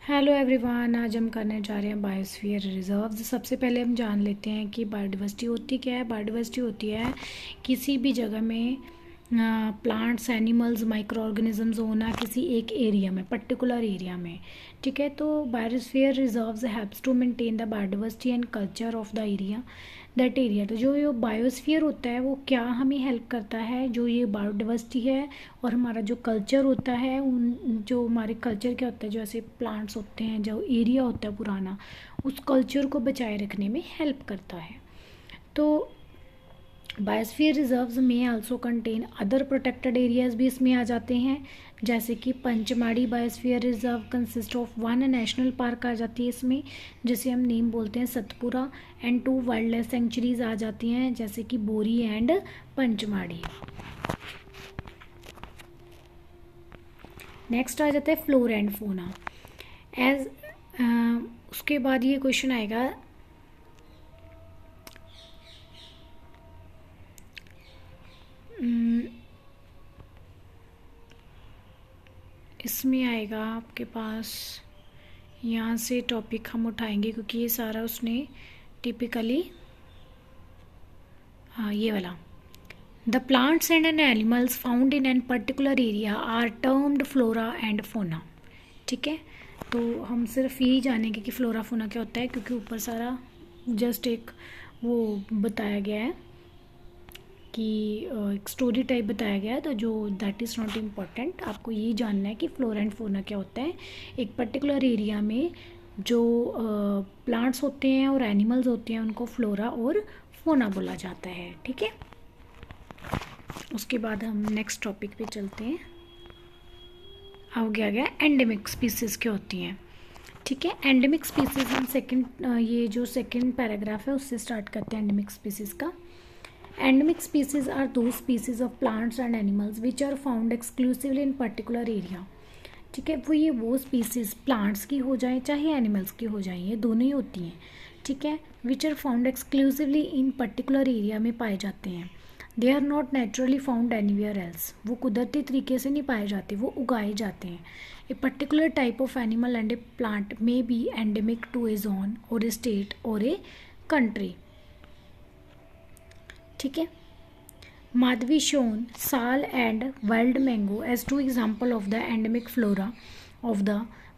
Hello everyone, आज हम करने जा रहे हैं बायोस्फीयर रिजर्व्स। सबसे पहले हम जान लेते हैं कि बायोडाइवर्सिटी होती क्या है। बायोडाइवर्सिटी होती है किसी भी जगह में प्लांट्स, एनिमल्स, माइक्रो ऑर्गेनिजम्स होना किसी एक एरिया में, पर्टिकुलर एरिया में। ठीक है, तो biosphere reserves helps to maintain the biodiversity and culture of the area that area. तो जो ये बायोस्फीयर होता है वो क्या हमें हेल्प करता है, जो ये बायोडाइवर्सिटी है और हमारा जो कल्चर होता है, उन जो हमारे कल्चर क्या होता है, जो ऐसे प्लांट्स होते हैं, जो एरिया होता है पुराना, उस कल्चर को बचाए रखने में हेल्प करता है। तो बायोस्फीयर रिजर्व्स में also contain other protected areas भी इसमें आ जाते हैं, जैसे कि Pachmarhi biosphere reserve consist of 1 national park आ जाती है इसमें, जिसे हम नेम बोलते हैं Satpura, and 2 wild life sanctuaries आ जाती हैं, जैसे कि बोरी एंड पंचमाड़ी। नेक्स्ट आ जाता है फ्लोरा एंड फोना। एज उसके बाद ये क्वेश्चन आएगा, इसमें आएगा आपके पास, यहाँ से टॉपिक हम उठाएंगे क्योंकि ये सारा उसने टिपिकली, हाँ ये वाला, the plants and an animals found in an particular area are termed flora and fauna. ठीक है, तो हम सिर्फ यही जानेंगे कि फ्लोरा फोना क्या होता है, क्योंकि ऊपर सारा जस्ट एक वो बताया गया है कि एक स्टोरी टाइप बताया गया है, तो जो दैट इज़ नॉट इम्पॉर्टेंट। आपको यही जानना है कि फ्लोरा एंड फोना क्या होता है। एक पर्टिकुलर एरिया में जो प्लांट्स होते हैं और एनिमल्स होते हैं उनको फ्लोरा और फोना बोला जाता है। ठीक है, उसके बाद हम नेक्स्ट टॉपिक पे चलते हैं। आगे आ गया एंडेमिक स्पीसीज़ क्या होती हैं। ठीक है, एंडेमिक स्पीसीज़ हम सेकंड, ये जो सेकंड पैराग्राफ है उससे स्टार्ट करते हैं एंडेमिक स्पीसीज़ का। Endemic species are those species of plants and animals which are found exclusively in particular area। ठीक है, वो स्पीसीज प्लांट्स की हो जाए चाहे एनिमल्स की हो जाए, ये दोनों ही होती हैं। ठीक है, which are found exclusively in particular area में पाए जाते हैं। They are not naturally found anywhere else, वो कुदरती तरीके से नहीं पाए जाते, वो उगाए जाते हैं। A particular type of animal and a plant may be endemic to a zone और ए स्टेट और ए कंट्री। ठीक है, माधवी शोन sal and wild mango as 2 example of the endemic flora of the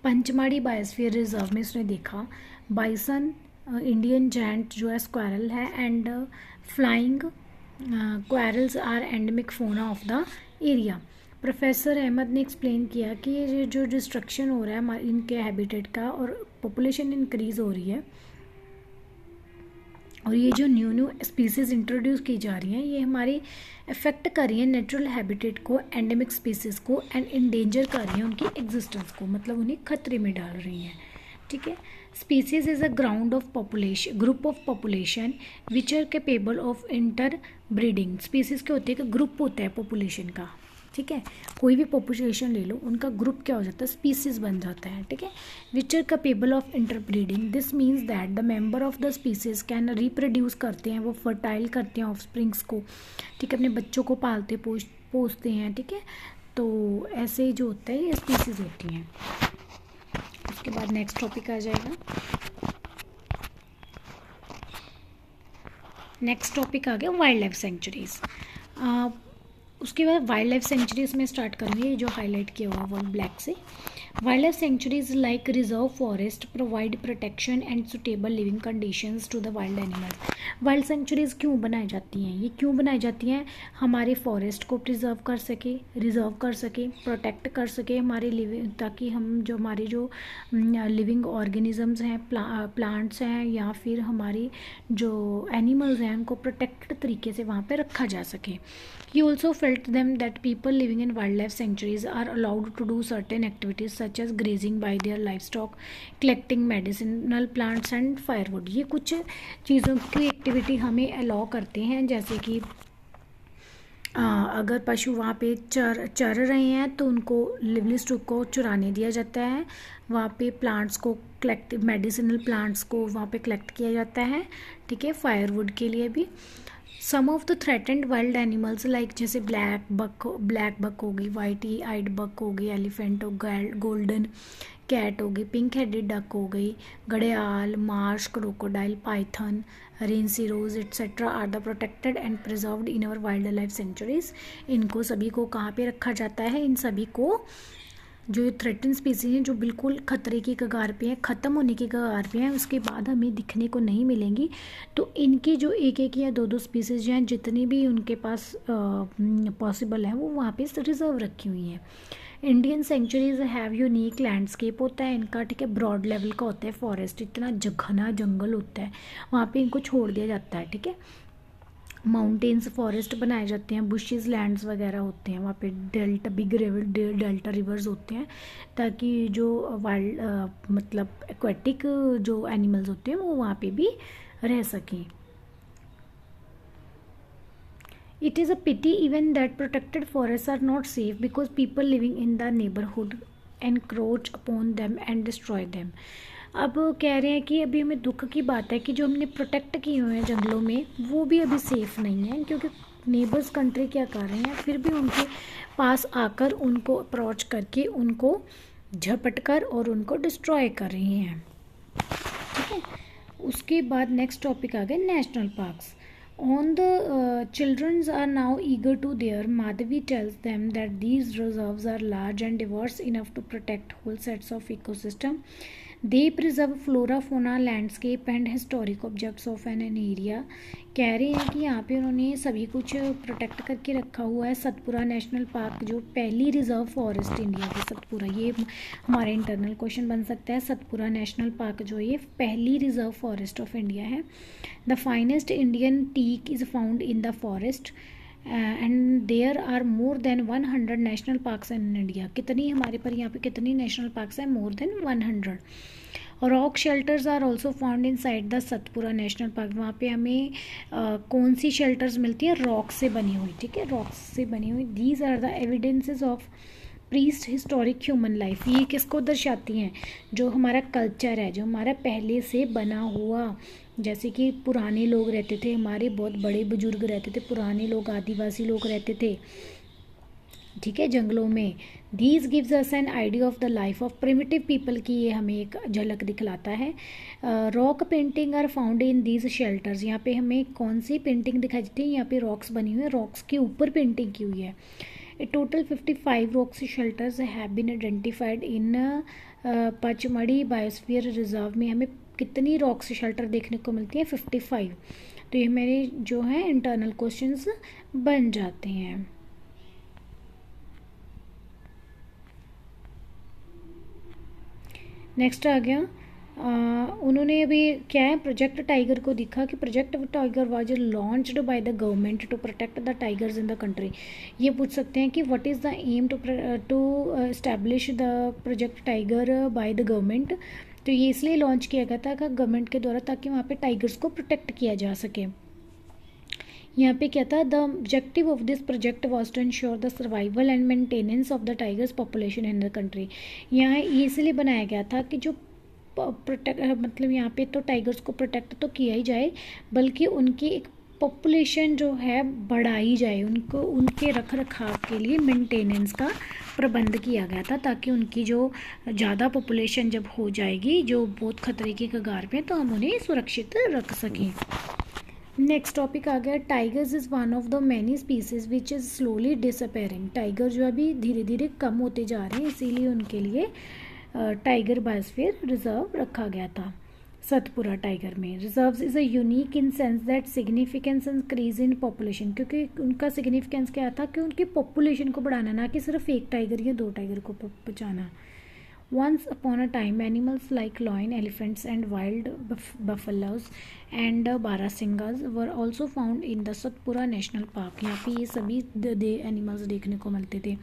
Pachmarhi biosphere reserve में उसने देखा bison, Indian giant जो है स्क्वारल है, and flying squirrels are endemic fauna of the area. Professor Ahmed ने एक्सप्लेन किया कि ये जो डिस्ट्रक्शन हो रहा है इनके हैबिटेट का और पॉपुलेशन इंक्रीज हो रही है, और ये जो न्यू स्पीसीज़ इंट्रोड्यूस की जा रही हैं ये हमारी अफेक्ट कर रही हैं नेचुरल हैबिटेट को, एंडेमिक स्पीसीज़ को, एंड इंडेंजर कर रही हैं उनकी एग्जिस्टेंस को, मतलब उन्हें खतरे में डाल रही हैं। ठीक है, species is a ground of population, group of population which are capable of interbreeding. Species क्या होती है कि ग्रुप होता है पॉपुलेशन का। ठीक है, कोई भी पॉपुलेशन ले लो, उनका ग्रुप क्या हो जाता है, स्पीसीज बन जाता है। ठीक है, which are capable of interbreeding, this means that the member of the species can reproduce करते हैं, वो फर्टाइल करते हैं ऑफस्प्रिंग्स को। ठीक है, अपने बच्चों को पालते पोसते हैं। ठीक है, तो ऐसे जो होता है ये स्पीसीज होती हैं। उसके बाद नेक्स्ट टॉपिक आ जाएगा, नेक्स्ट टॉपिक आ गया वाइल्ड लाइफ सेंचुरीज। उसके बाद वाइल्ड लाइफ सेंचुरीज में स्टार्ट करूँगी, जो हाईलाइट किया हुआ वो ब्लैक से। Wild life sanctuaries like reserve forest provide protection and suitable living conditions to the wild animals. Wild sanctuaries क्यों बनाई जाती हैं, ये क्यों बनाई जाती हैं, हमारे फॉरेस्ट को प्रिजर्व कर सके, रिजर्व कर सके, प्रोटेक्ट कर सके हमारे लिविंग, ताकि हम जो हमारे जो लिविंग ऑर्गेनिजम्स हैं, प्लांट्स हैं या फिर हमारी जो एनिमल्स हैं उनको प्रोटेक्टेड तरीके से वहाँ पे रखा जा सके। He also felt them that people living in wildlife sanctuaries are allowed to do certain activities such as grazing by their livestock, collecting medicinal plants and firewood। ये कुछ चीज़ों की एक्टिविटी हमें अलाउ करते हैं, जैसे कि अगर पशु वहाँ पे चर रहे हैं तो उनको लिवलिस्टुक को चुराने दिया जाता है, वहाँ पे प्लांट्स को कलेक्ट, मेडिसिनल प्लांट्स को वहाँ पे कलेक्ट किया जाता है। ठीक है, फायरवुड के लिए भी। Some of the threatened wild animals like जैसे ब्लैक बक होगी, वाइट आइड बक होगी, एलिफेंट और गोल्डन कैट हो गई, पिंक हेडेड डक हो गई, घड़ियाल, marsh crocodile, python, rhinoceros etcetera are the protected and preserved in our wild life sanctuaries. इनको सभी को कहाँ पे रखा जाता है? इन सभी को, जो थ्रेटन स्पीसीज हैं, जो बिल्कुल खतरे की कगार पे हैं, ख़त्म होने की कगार पे हैं, उसके बाद हमें दिखने को नहीं मिलेंगी, तो इनकी जो एक एक या दो दो स्पीसीज हैं, जितनी भी उनके पास पॉसिबल है, वो वहाँ पे रिजर्व रखी हुई हैं। Indian sanctuaries have unique landscape होता है इनका, ठीक है, ब्रॉड लेवल का होता है, फॉरेस्ट इतना घना जंगल होता है, वहाँ पे इनको छोड़ दिया जाता है, ठीक है। माउंटेन्स फॉरेस्ट बनाए जाते हैं, बुशेस लैंड्स वगैरह होते हैं, वहाँ पे डेल्टा बिग डेल्टा रिवर्स होते हैं, ताकि जो वाइल्ड मतलब एक्वेटिक जो एनिमल्स होते हैं वो वहाँ पे भी रह सकें। It is a pity even that protected forests are not safe because people living in the neighborhood encroach upon them and destroy them. अब कह रहे हैं कि अभी हमें दुख की बात है कि जो हमने प्रोटेक्ट किए हुए हैं जंगलों में वो भी अभी सेफ़ नहीं है, क्योंकि नेबर्स कंट्री क्या कर रहे हैं, फिर भी उनके पास आकर उनको अप्रोच करके उनको झपट कर और उनको डिस्ट्रॉय कर रही हैं, ठीक है। उसके बाद नेक्स्ट टॉपिक आ गया national parks. On the children are now eager to there. Madhavi tells them that these reserves are large and diverse enough to protect whole sets of ecosystem. They preserve flora, fauna, landscape and historic objects of an area. कह रहे हैं कि यहाँ पे उन्होंने सभी कुछ protect करके रखा हुआ है। सतपुरा नेशनल पार्क जो पहली रिजर्व फॉरेस्ट इंडिया की, सतपुरा, ये हमारे इंटरनल क्वेश्चन बन सकता है। सतपुरा नेशनल पार्क जो ये पहली रिजर्व फॉरेस्ट ऑफ इंडिया है। The finest Indian teak is found in the forest and there are more than 100 national parks in India. कितनी हमारे पर यहाँ पे कितनी नेशनल पार्क्स हैं? More than 100। Rock shelters are also found inside the Satpura national park. वहाँ पे हमें कौन सी शेल्टर्स मिलती है? रॉक से बनी हुई, ठीक है, रॉक से बनी हुई। These are the evidences of prehistoric human life. ये किसको दर्शाती हैं? जो हमारा कल्चर है, जो हमारा पहले से बना हुआ, जैसे कि पुराने लोग रहते थे, हमारे बहुत बड़े बुजुर्ग रहते थे, पुराने लोग, आदिवासी लोग रहते थे, ठीक है, जंगलों में। These gives us an idea of the life of primitive people की ये हमें एक झलक दिखलाता है। Rock painting are found in these shelters. यहाँ पे हमें कौन सी पेंटिंग दिखाई देती है? यहाँ पे रॉक्स बनी हुई है, रॉक्स के ऊपर पेंटिंग की हुई है। A total 55 rocks shelters have been identified in Pachmarhi biosphere reserve में। हमें कितनी रॉक्स शेल्टर देखने को मिलती है? 55। तो ये मेरे जो है इंटरनल क्वेश्चंस बन जाते हैं। नेक्स्ट आ गया, उन्होंने अभी क्या है, प्रोजेक्ट टाइगर को दिखा कि project tiger was launched by the government to protect the tigers in the country. ये पूछ सकते हैं कि what is the aim to establish the project tiger by the government. तो ये इसलिए लॉन्च किया गया था गवर्नमेंट के द्वारा, ताकि वहाँ पे टाइगर्स को प्रोटेक्ट किया जा सके। यहाँ पे क्या था? The objective of this project was to ensure the survival and maintenance of the tigers population in the country. यहाँ ये इसलिए बनाया गया था कि जो प्रोटेक्ट मतलब यहाँ पे तो टाइगर्स को प्रोटेक्ट तो किया ही जाए, बल्कि उनकी एक पॉपुलेशन जो है बढ़ाई जाए, उनको उनके रख रखाव के लिए मेंटेनेंस का प्रबंध किया गया था, ताकि उनकी जो ज़्यादा पॉपुलेशन जब हो जाएगी, जो बहुत खतरे की कगार पे, तो हम उन्हें सुरक्षित रख सकें। नेक्स्ट टॉपिक आ गया, tigers is one of the many species which is slowly disappearing. Tiger जो अभी धीरे धीरे कम होते जा रहे हैं, इसीलिए उनके लिए टाइगर बायोस्फीयर रिजर्व रखा गया था सतपुरा टाइगर में। Reserves is a unique in sense that significance increase in population, क्योंकि उनका सिग्निफिकेंस क्या था कि उनकी पॉपुलेशन को बढ़ाना, ना कि सिर्फ एक टाइगर या दो टाइगर को बचाना। Once upon a time, animals like lion, elephants, and wild buffaloes and barasingas were also found in the Satpura National Park. यहाँ पे ये सभी एनिमल्स देखने को मिलते थे।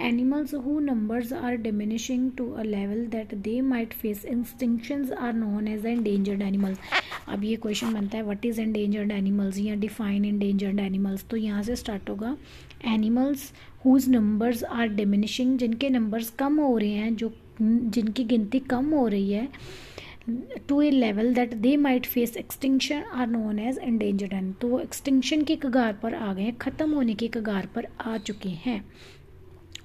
Animals whose numbers are diminishing to a level that they might face extinctions are known as endangered animals. अब ये क्वेश्चन बनता है, what is endangered animals या define endangered animals। तो यहाँ से स्टार्ट होगा, animals whose numbers are diminishing, जिनके नंबर्स कम हो रहे हैं, जो जिनकी गिनती कम हो रही है, to a level that they might face extinction are known as endangered animal. तो वो एक्सटिंक्शन की कगार पर आ गए हैं, ख़त्म होने की कगार पर आ चुके हैं,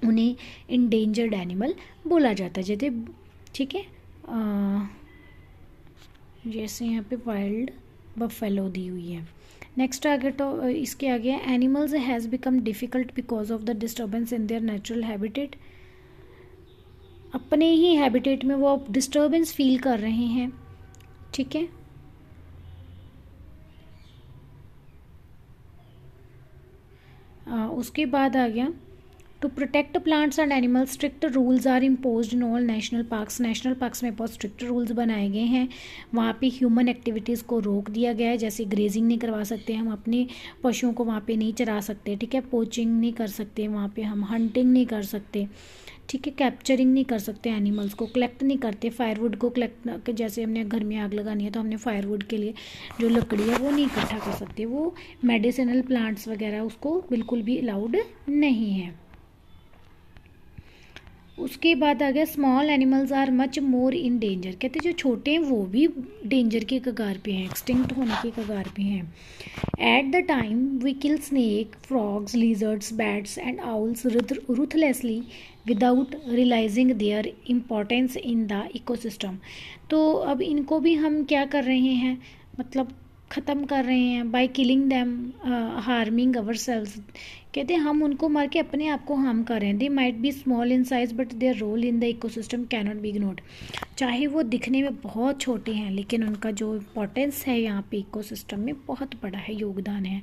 उन्हें इंडेंजर्ड एनिमल बोला जाता है। जैसे ठीक है। जैसे यहाँ पे वाइल्ड बफेलो दी हुई है। नेक्स्ट आगे तो इसके आगे animals has become difficult because of the disturbance in their natural habitat. अपने ही हैबिटेट में वो डिस्टर्बेंस फील कर रहे हैं, ठीक है। उसके बाद आ गया to protect plants and animals strict rules are imposed in all national parks. National parks में बहुत स्ट्रिक्ट रूल्स बनाए गए हैं। वहाँ पे ह्यूमन एक्टिविटीज़ को रोक दिया गया है, जैसे ग्रेजिंग नहीं करवा सकते हम, अपने पशुओं को वहाँ पे नहीं चरा सकते, ठीक है। पोचिंग नहीं कर सकते वहाँ पे हम, हंटिंग नहीं कर सकते, ठीक है। कैप्चरिंग नहीं कर सकते एनिमल्स को, कलेक्ट नहीं करते फायरवुड को कलेक्ट, जैसे हमने घर में आग लगानी है तो हमने फायरवुड के लिए जो लकड़ी है वो नहीं इकट्ठा कर सकते। वो मेडिसिनल प्लांट्स वगैरह उसको बिल्कुल भी अलाउड नहीं है। उसके बाद आ गया small animals are much more in danger. कहते जो छोटे हैं वो भी डेंजर के कगार पे हैं, एक्सटिंक्ट होने के कगार पे हैं। At the time we kill snake, frogs, lizards, bats and owls ruthlessly without realising their importance in the ecosystem. तो अब इनको भी हम क्या कर रहे हैं, मतलब ख़त्म कर रहे हैं by killing them, harming ourselves. कहते हैं हम उनको मार के अपने आप को हार्म कर रहे हैं। They might be small in size but their role in the ecosystem can not be ignored. चाहे वो दिखने में बहुत छोटे हैं लेकिन उनका जो इम्पोर्टेंस है यहाँ पे इकोसिस्टम में बहुत बड़ा है, योगदान है।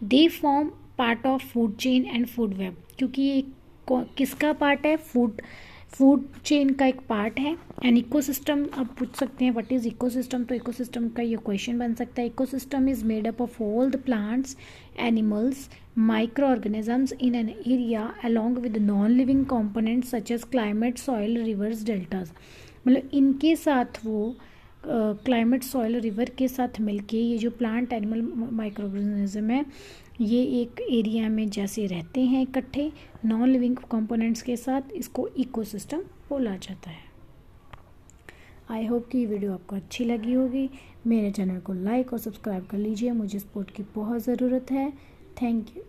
They form part of food chain and food web. क्योंकि ये किसका पार्ट है, फूड चेन का एक पार्ट है। एंड इकोसिस्टम आप पूछ सकते हैं व्हाट इज इकोसिस्टम, तो इकोसिस्टम का ये क्वेश्चन बन सकता है। Ecosystem is made up of all the plants, animals, micro organisms in an area along with non living components such as climate, soil, rivers, deltas. मतलब इनके साथ वो क्लाइमेट, सॉइल, रिवर के साथ मिलके ये जो प्लांट, एनिमल, माइक्रो ऑर्गेनिज्म है ये एक एरिया में जैसे रहते हैं इकट्ठे नॉन लिविंग कंपोनेंट्स के साथ, इसको इकोसिस्टम बोला जाता है। आई होप कि ये वीडियो आपको अच्छी लगी होगी। मेरे चैनल को लाइक और सब्सक्राइब कर लीजिए, मुझे सपोर्ट की बहुत ज़रूरत है। Thank you.